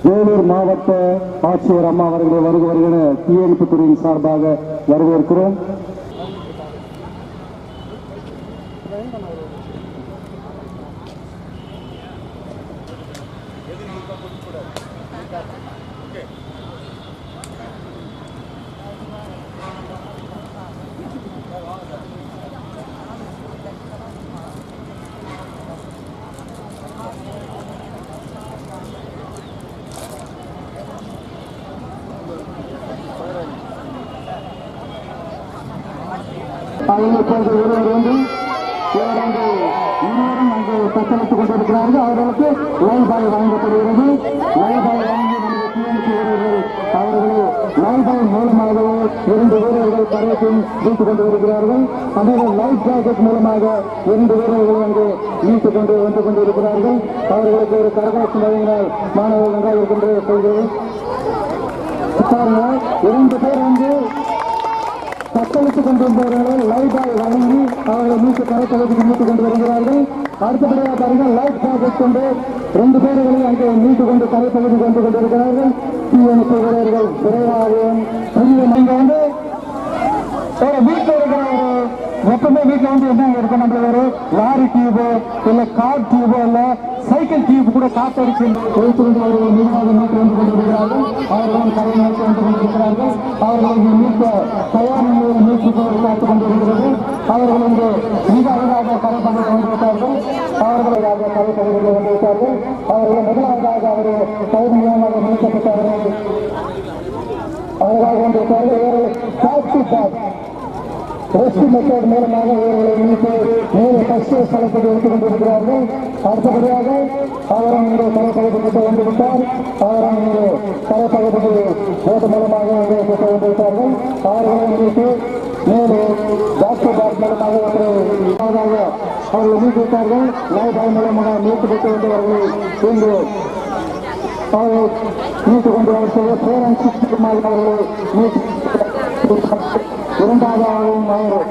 வேலூர் மாவட்ட ஆட்சியர் அம்மா அவர்களை வருகிற தீயணைப்பு துறையின் சார்பாக வரவேற்கிறோம். இருவரும் அங்கு தத்தளித்துக் கொண்டிருக்கிறார்கள். அவர்களுக்கு லைபாய் வழங்கப்படுகிறது. லைபாய் வழங்கி நமது டிஎன்சி வீரர்கள் அவர்களை லைபாய் மூலமாகவே 2 வீரர்கள் கரைக்கும் மீட்டுக் கொண்டு வருகிறார்கள். அதே லைஃப் ஜாக்கெட் மூலமாக 2 வீரர்கள் அங்கு மீட்டுக் கொண்டு வந்து கொண்டிருக்கிறார்கள். அவர்களுக்கு ஒரு கரகாட்சி வழங்கினால் மாணவர்கள் நன்றாக இருக்கின்ற சொல்கிறது. 2 பேர் வந்து தத்தளித்துக் கொண்டிருந்தவர்களை லைபாய் வழங்கி அவர்களை மீட்டு கரைப்பகுதிக்கு மீட்டுக் கொண்டு வருகிறார்கள். அடுத்தபடியாக பாருங்கள், லைஃப் ஜாக்கெட் கொண்டு 2 பேர்களை அங்கே மீட்டுக் கொண்டு கரைப்பகுதிக்கு வந்து கொண்டிருக்கிறார்கள். தீயணைப்பு வீரர்கள் விரைவாகவும் நீங்க வந்து ஒரு வீட்டில் இருக்கிற எப்பவுமே வீட்டில் வந்து என்ன இருக்கும், நம்ம ஒரு லாரி டியூபோ இல்ல கார் டியூபோ இல்ல சைக்கிள் டியூப் கூட காத்தடிச்சு அவர்கள் மீதாக மீட்டு வந்து கொண்டிருக்கிறார்கள். அவர்களும் கரை நோக்கி வந்து கொண்டிருக்கிறார்கள். அவர்களை மீட்க தயார் நிலையில் மீட்பு காத்துக் கொண்டிருக்கிறது. அவர்கள் இங்கு மிக அழகாக கரை பகுதியில் வந்துவிட்டார்கள். அவர்களாக கரை பகுதியில் வந்துவிட்டார்கள். அவர்கள் முதலாவதாக அவர்கள் கைதியாக மீட்கப்பட்டார்கள். அவர்களாக வந்திருக்கிறார்கள். ரெஸ்ட் மெத்தட் மூலமாக இவர்களை மீட்டு மேலே பஸ்ட் ஸ்தலத்துக்கு எடுத்துக் கொண்டிருக்கிறார்கள். அடுத்தபடியாக அவரும் இங்கே கரைப்பகுதிக்கு வந்துவிட்டார். அவரும் இங்கே கரைப்பகுதிக்கு போட்டு மூலமாக இங்கே கொண்டு வந்துவிட்டார்கள். அவர்களை மீட்டு மேலே டாக்டர் பாக் மூலமாக அவர்கள் மீட்டுவிட்டார்கள். லைபாய் மூலமாக மீட்டுவிட்டு வந்து அவர்கள் இங்கு மீட்டுக் கொண்டு அவர் பேரன்ஸ் அவர்களை மீட்டு இரண்டாவதாகவும் அவர்